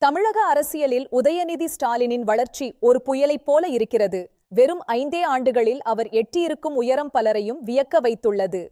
தமிழக அரசியலில் உதயநிதி ஸ்டாலினின் வளர்ச்சி ஒரு புயலைப் போல இருக்கிறது. வெறும் 5 ஆண்டுகளில் அவர் எட்டியிருக்கும் உயரம் பலரையும் வியக்க வைத்துள்ளது.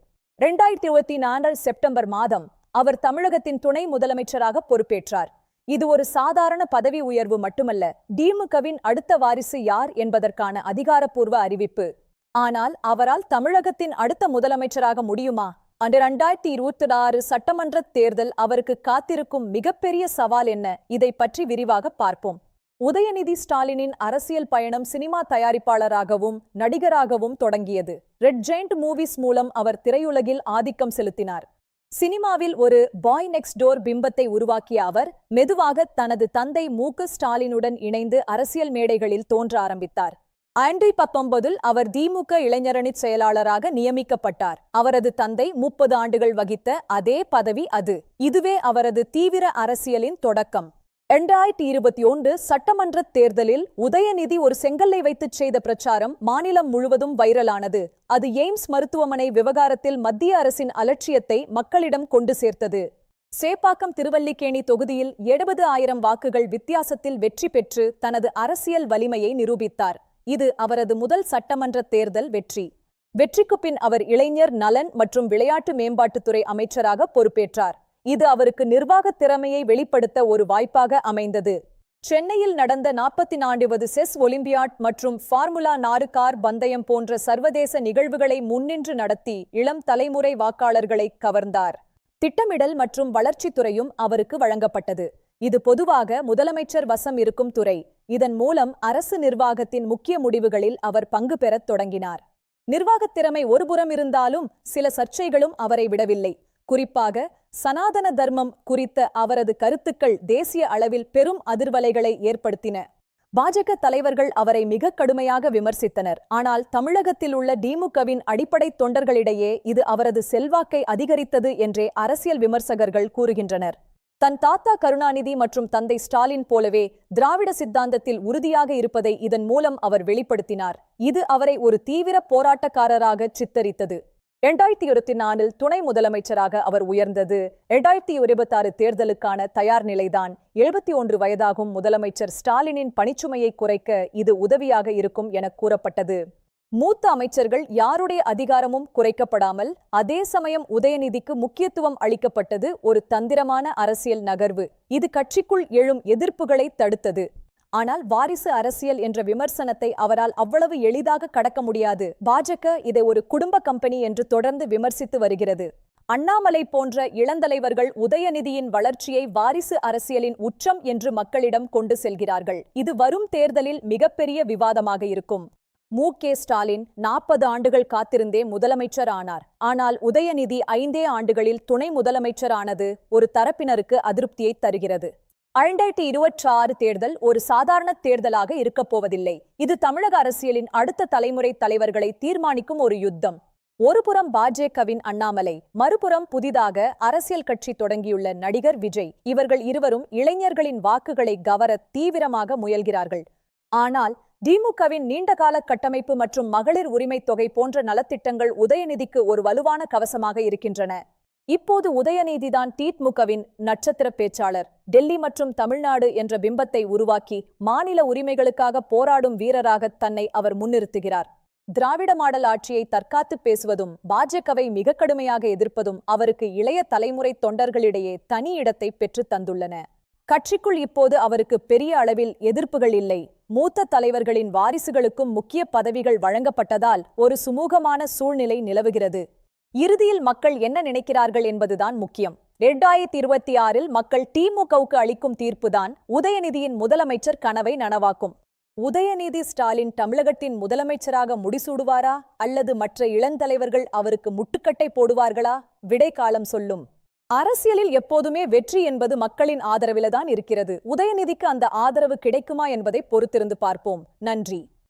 2024 செப்டம்பர் மாதம் அவர் தமிழகத்தின் துணை முதலமைச்சராக பொறுப்பேற்றார். இது ஒரு சாதாரண பதவி உயர்வு மட்டுமல்ல, திமுகவின் அடுத்த வாரிசு யார் என்பதற்கான அதிகாரப்பூர்வ அறிவிப்பு. ஆனால் அவரால் தமிழகத்தின் அடுத்த முதலமைச்சராக முடியுமா? அந்த 2026 சட்டமன்ற தேர்தல் அவருக்கு காத்திருக்கும் மிகப்பெரிய சவால் என்ன? இதை பற்றி விரிவாக பார்ப்போம். உதயநிதி ஸ்டாலினின் அரசியல் பயணம் சினிமா தயாரிப்பாளராகவும் நடிகராகவும் தொடங்கியது. ரெட் ஜெயண்ட் மூவிஸ் மூலம் அவர் திரையுலகில் ஆதிக்கம் செலுத்தினார். சினிமாவில் ஒரு பாய் நெக்ஸ்ட் டோர் பிம்பத்தை உருவாக்கிய அவர் மெதுவாக தனது தந்தை மு.க. ஸ்டாலினுடன் இணைந்து அரசியல் மேடைகளில் தோன்ற ஆரம்பித்தார். 2019 அவர் திமுக இளைஞரணி செயலாளராக நியமிக்கப்பட்டார். அவரது தந்தை 30 ஆண்டுகள் வகித்த அதே பதவி அது. இதுவே அவரது தீவிர அரசியலின் தொடக்கம். 2021 சட்டமன்ற தேர்தலில் உதயநிதி ஒரு செங்கல்லை வைத்துச் செய்த பிரச்சாரம் மாநிலம் முழுவதும் வைரலானது. அது எய்ம்ஸ் மருத்துவமனை விவகாரத்தில் மத்திய அரசின் அலட்சியத்தை மக்களிடம் கொண்டு சேர்த்தது. சேப்பாக்கம் திருவல்லிக்கேணி தொகுதியில் 70,000 வாக்குகள் வித்தியாசத்தில் வெற்றி பெற்று தனது அரசியல் வலிமையை நிரூபித்தார். இது அவரது முதல் சட்டமன்ற தேர்தல் வெற்றி. வெற்றிக்கு பின் அவர் இளைஞர் நலன் மற்றும் விளையாட்டு மேம்பாட்டுத்துறை அமைச்சராக பொறுப்பேற்றார். இது அவருக்கு நிர்வாக திறமையை வெளிப்படுத்த ஒரு வாய்ப்பாக அமைந்தது. சென்னையில் நடந்த 44வது செஸ் ஒலிம்பியாட் மற்றும் ஃபார்முலா 4 கார் பந்தயம் போன்ற சர்வதேச நிகழ்வுகளை முன்னின்று நடத்தி இளம் தலைமுறை வாக்காளர்களை கவர்ந்தார். திட்டமிடல் மற்றும் வளர்ச்சித்துறையும் அவருக்கு வழங்கப்பட்டது. இது பொதுவாக முதலமைச்சர் வசம் இருக்கும் துறை. இதன் மூலம் அரசு நிர்வாகத்தின் முக்கிய முடிவுகளில் அவர் பங்கு பெறத் தொடங்கினார். நிர்வாகத் திறமை ஒருபுறம் இருந்தாலும் சில சர்ச்சைகளும் அவரை விடவில்லை. குறிப்பாக சனாதன தர்மம் குறித்த அவரது கருத்துக்கள் தேசிய அளவில் பெரும் அதிர்வலைகளை ஏற்படுத்தின. பாஜக தலைவர்கள் அவரை மிக கடுமையாக விமர்சித்தனர். ஆனால் தமிழகத்தில் உள்ள திமுகவின் அடிப்படை தொண்டர்களிடையே இது அவரது செல்வாக்கை அதிகரித்தது என்றே அரசியல் விமர்சகர்கள் கூறுகின்றனர். தன் தாத்தா கருணாநிதி மற்றும் தந்தை ஸ்டாலின் போலவே திராவிட சித்தாந்தத்தில் உறுதியாக இருப்பதை இதன் மூலம் அவர் வெளிப்படுத்தினார். இது அவரை ஒரு தீவிர போராட்டக்காரராக சித்தரித்தது. 2024 துணை முதலமைச்சராக அவர் உயர்ந்தது. 2026 தேர்தலுக்கான தயார் நிலைதான். 71 வயதாகும் முதலமைச்சர் ஸ்டாலினின் பணிச்சுமையை குறைக்க இது உதவியாக இருக்கும் என கூறப்பட்டது. மூத்த அமைச்சர்கள் யாருடைய அதிகாரமும் குறைக்கப்படாமல் அதே சமயம் உதயநிதிக்கு முக்கியத்துவம் அளிக்கப்பட்டது ஒரு தந்திரமான அரசியல் நகர்வு. இது கட்சிக்குள் எழும் எதிர்ப்புகளை தடுத்தது. ஆனால் வாரிசு அரசியல் என்ற விமர்சனத்தை அவரால் அவ்வளவு எளிதாக கடக்க முடியாது. பாஜக இதை ஒரு குடும்ப கம்பெனி என்று தொடர்ந்து விமர்சித்து வருகிறது. அண்ணாமலை போன்ற இளந்தலைவர்கள் உதயநிதியின் வளர்ச்சியை வாரிசு அரசியலின் உச்சம் என்று மக்களிடம் கொண்டு செல்கிறார்கள். இது வரும் தேர்தலில் மிகப்பெரிய விவாதமாக இருக்கும். மு.க. ஸ்டாலின் 40 ஆண்டுகள் காத்திருந்தே முதலமைச்சர் ஆனார். ஆனால் உதயநிதி 5 ஆண்டுகளில் துணை முதலமைச்சர் ஆனது ஒரு தரப்பினருக்கு அதிருப்தியை தருகிறது. 2026 தேர்தல் ஒரு சாதாரண தேர்தலாக இருக்கப் போவதில்லை. இது தமிழக அரசியலின் அடுத்த தலைமுறை தலைவர்களை தீர்மானிக்கும் ஒரு யுத்தம். ஒருபுறம் பாஜகவின் அண்ணாமலை, மறுபுறம் புதிதாக அரசியல் கட்சி தொடங்கியுள்ள நடிகர் விஜய். இவர்கள் இருவரும் இளைஞர்களின் வாக்குகளை கவர தீவிரமாக முயல்கிறார்கள். ஆனால் திமுகவின் நீண்டகால கட்டமைப்பு மற்றும் மகளிர் உரிமை தொகை போன்ற நலத்திட்டங்கள் உதயநிதிக்கு ஒரு வலுவான கவசமாக இருக்கின்றன. இப்போது உதயநிதிதான் திமுகவின் நட்சத்திர பேச்சாளர். டெல்லி மற்றும் தமிழ்நாடு என்ற பிம்பத்தை உருவாக்கி மாநில உரிமைகளுக்காக போராடும் வீரராக தன்னை அவர் முன்னிறுத்துகிறார். திராவிட மாடல் ஆட்சியை தற்காத்து பேசுவதும் பாஜகவை மிக கடுமையாக எதிர்ப்பதும் அவருக்கு இளைய தலைமுறை தொண்டர்களிடையே தனி இடத்தை பெற்று தந்துள்ளன. கட்சிக்குள் இப்போது அவருக்கு பெரிய அளவில் எதிர்ப்புகள் இல்லை. மூத்த தலைவர்களின் வாரிசுகளுக்கும் முக்கிய பதவிகள் வழங்கப்பட்டதால் ஒரு சுமூகமான சூழ்நிலை நிலவுகிறது. இறுதியில் மக்கள் என்ன நினைக்கிறார்கள் என்பதுதான் முக்கியம். 2026 மக்கள் திமுகவுக்கு அளிக்கும் தீர்ப்புதான் உதயநிதியின் முதலமைச்சர் கனவை நனவாக்கும். உதயநிதி ஸ்டாலின் தமிழகத்தின் முதலமைச்சராக முடிசூடுவாரா அல்லது மற்ற இளந்தலைவர்கள் அவருக்கு முட்டுக்கட்டை போடுவார்களா? விடை காலம் சொல்லும். அரசியலில் எப்போதுமே வெற்றி என்பது மக்களின் ஆதரவில்தான் இருக்கிறது. உதயநிதிக்கு அந்த ஆதரவு கிடைக்குமா என்பதை பொறுத்திருந்து பார்ப்போம். நன்றி.